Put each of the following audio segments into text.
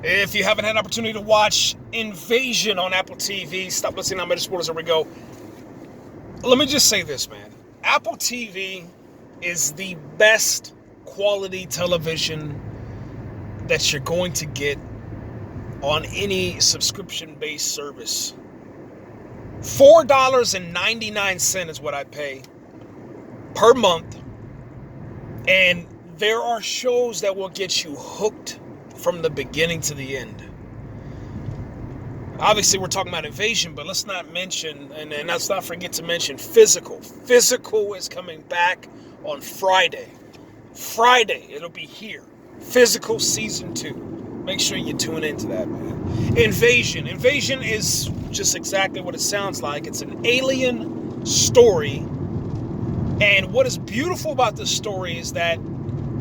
If you haven't had an opportunity to watch Invasion on Apple TV, stop listening. I'm Spoilers. Here we go. Let me just say this, man. Apple TV is the best quality television that you're going to get on any subscription-based service. $4.99 is what I pay per month. And there are shows that will get you hooked from the beginning to the end. Obviously, we're talking about Invasion, but let's not mention, and let's not forget to mention Physical. Physical is coming back on Friday. Friday, it'll be here. Physical Season 2. Make sure you tune into that, man. Invasion. Invasion is just exactly what it sounds like. It's an alien story. And what is beautiful about this story is that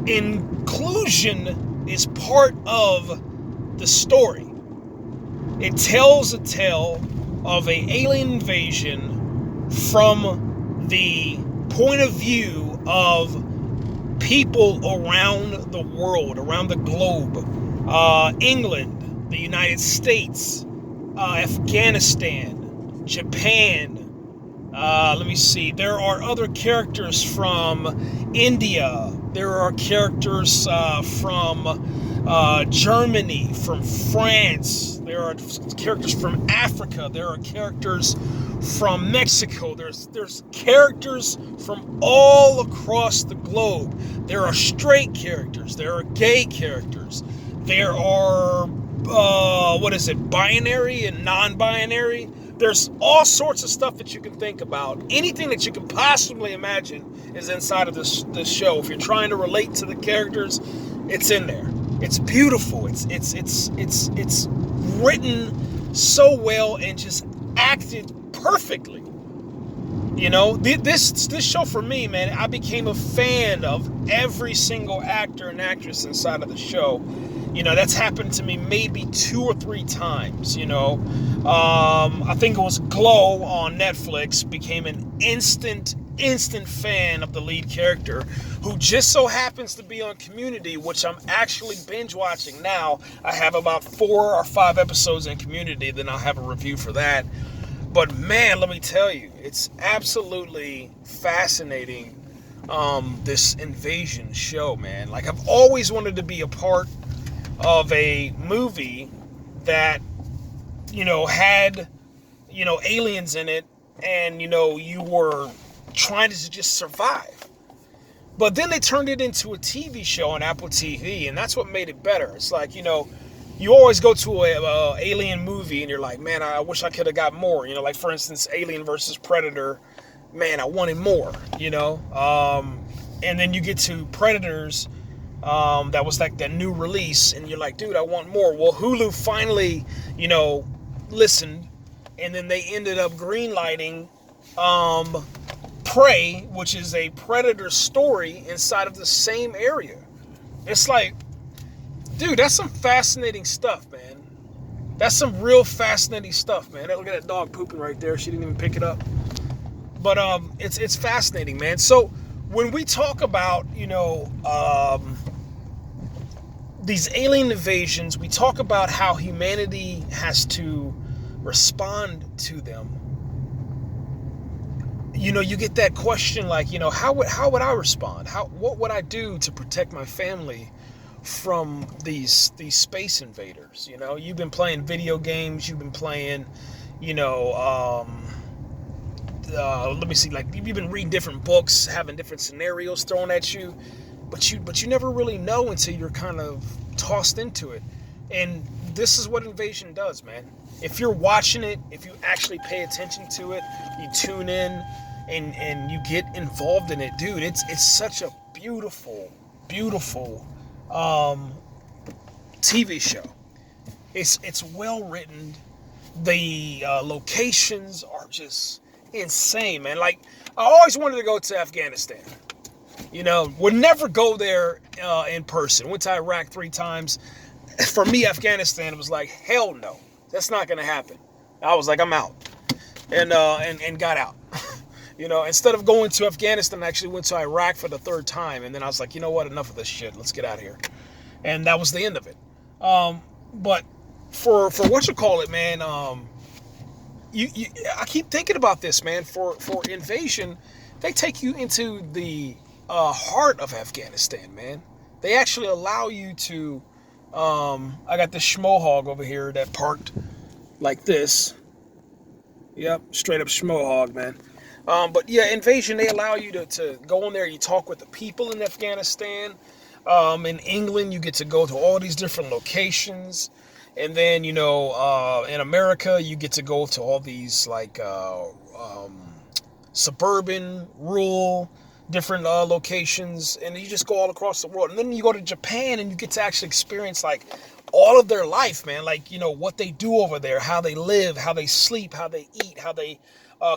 inclusion is part of the story. It tells a tale of an alien invasion from the point of view of people around the world, around the globe. England, the United States, Afghanistan, Japan. Let me see. There are other characters from India. There are characters from Germany, from France. There are characters from Africa. There are characters from Mexico. There's characters from all across the globe. There are straight characters. There are gay characters. There are binary and non-binary. There's all sorts of stuff that you can think about. Anything that you can possibly imagine is inside of this show. If you're trying to relate to the characters, it's in there. It's beautiful. It's written so well and just acted perfectly. You know, this show for me, man, I became a fan of every single actor and actress inside of the show. You know, that's happened to me maybe 2 or 3 times, you know. I think it was Glow on Netflix, became an instant fan of the lead character, who just so happens to be on Community, which I'm actually binge watching now. I have about 4 or 5 episodes in Community, then I'll have a review for that. But man, let me tell you, it's absolutely fascinating, this Invasion show, man. Like, I've always wanted to be a part of a movie that, you know, had, you know, aliens in it, and, you know, you were trying to just survive. But then they turned it into a TV show on Apple TV, and that's what made it better. It's like, you know, you always go to a alien movie and you're like, man, I wish I could have got more. You know, like, for instance, Alien versus Predator. Man, I wanted more, you know. And then you get to Predators, that was like that new release, and you're like, dude, I want more. Well, Hulu finally, you know, listened, and then they ended up greenlighting Prey, which is a Predator story inside of the same area. It's like, dude, that's some fascinating stuff, man. That's some real fascinating stuff, man. Look at that dog pooping right there. She didn't even pick it up. But it's fascinating, man. So when we talk about, you know, these alien invasions, we talk about how humanity has to respond to them. You know, you get that question like, you know, how would I respond? What would I do to protect my family from these space invaders? You know, you've been playing video games, you've been playing, you know, let me see, like, you've been reading different books, having different scenarios thrown at you, but you never really know until you're kind of tossed into it. And this is what Invasion does, man. If you're watching it, if you actually pay attention to it, you tune in and you get involved in it, dude, it's such a beautiful TV show. It's well written. The locations are just insane, man. Like, I always wanted to go to Afghanistan. You know, would never go there in person. Went to Iraq 3 times. For me, Afghanistan was like, hell no, that's not gonna happen. I was like, I'm out, and got out. You know, instead of going to Afghanistan, I actually went to Iraq for the 3rd time, and then I was like, you know what, enough of this shit. Let's get out of here, and that was the end of it. But for what you call it, man, I keep thinking about this, man. For Invasion, they take you into the heart of Afghanistan, man. They actually allow you to. I got this schmohog over here that parked like this. Yep, straight up schmohog, man. But yeah, Invasion, they allow you to go in there. You talk with the people in Afghanistan. In England, you get to go to all these different locations. And then, in America, you get to go to all these like suburban, rural, different locations. And you just go all across the world. And then you go to Japan and you get to actually experience like all of their life, man. Like, what they do over there, how they live, how they sleep, how they eat, how they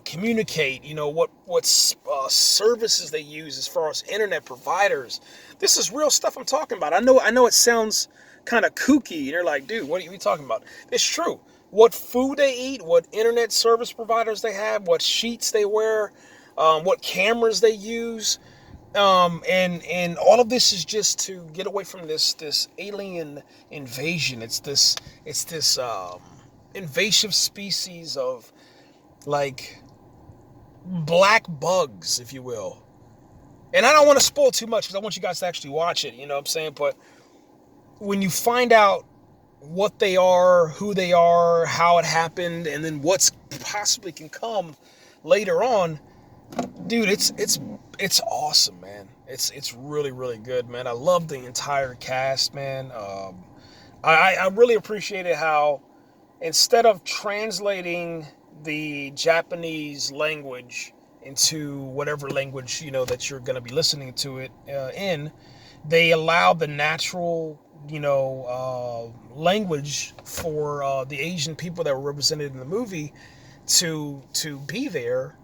communicate, what services they use as far as internet providers. This is real stuff I'm talking about. I know it sounds kind of kooky. You're like, dude, what are you talking about? It's true. What food they eat, what internet service providers they have, what sheets they wear, what cameras they use. And all of this is just to get away from this alien invasion. It's this invasive species of like black bugs, if you will. And I don't want to spoil too much because I want you guys to actually watch it, you know what I'm saying? But when you find out what they are, who they are, how it happened, and then what's possibly can come later on, dude, it's awesome, man. It's really, really good, man. I love the entire cast, man. I really appreciated how instead of translating the Japanese language into whatever language that you're going to be listening to it in, they allow the natural language for the Asian people that were represented in the movie to be there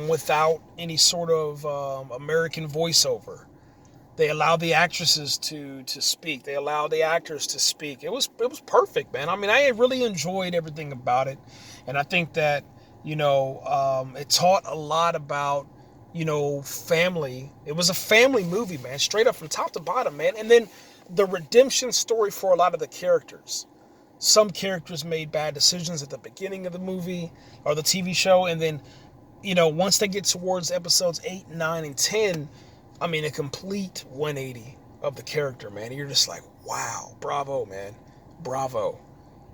without any sort of American voiceover. They allow the actresses to speak. They allow the actors to speak. It was perfect, man. I mean, I really enjoyed everything about it, and I think that it taught a lot about family. It was a family movie, man, straight up from top to bottom, man. And then the redemption story for a lot of the characters. Some characters made bad decisions at the beginning of the movie or the TV show, and then once they get towards episodes 8, 9, and 10. I mean, a complete 180 of the character, man. You're just like, wow, bravo, man. Bravo.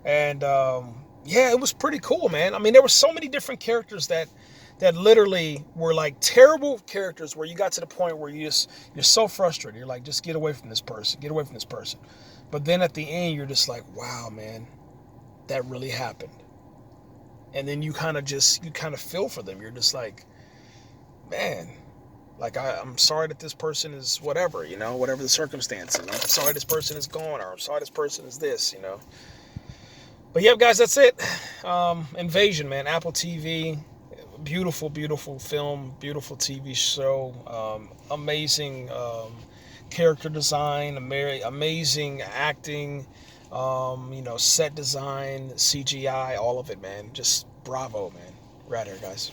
And, yeah, it was pretty cool, man. I mean, there were so many different characters that literally were like terrible characters where you got to the point where you're so frustrated. You're like, just get away from this person. Get away from this person. But then at the end, you're just like, wow, man, that really happened. And then you kind of feel for them. You're just like, man, like, I'm sorry that this person is whatever, whatever the circumstances. I'm sorry this person is gone, or I'm sorry this person is this, But yeah, guys, that's it. Invasion, man. Apple TV. Beautiful, beautiful film. Beautiful TV show. Amazing character design. Amazing acting. Set design, CGI, all of it, man. Just bravo, man. Right here, guys.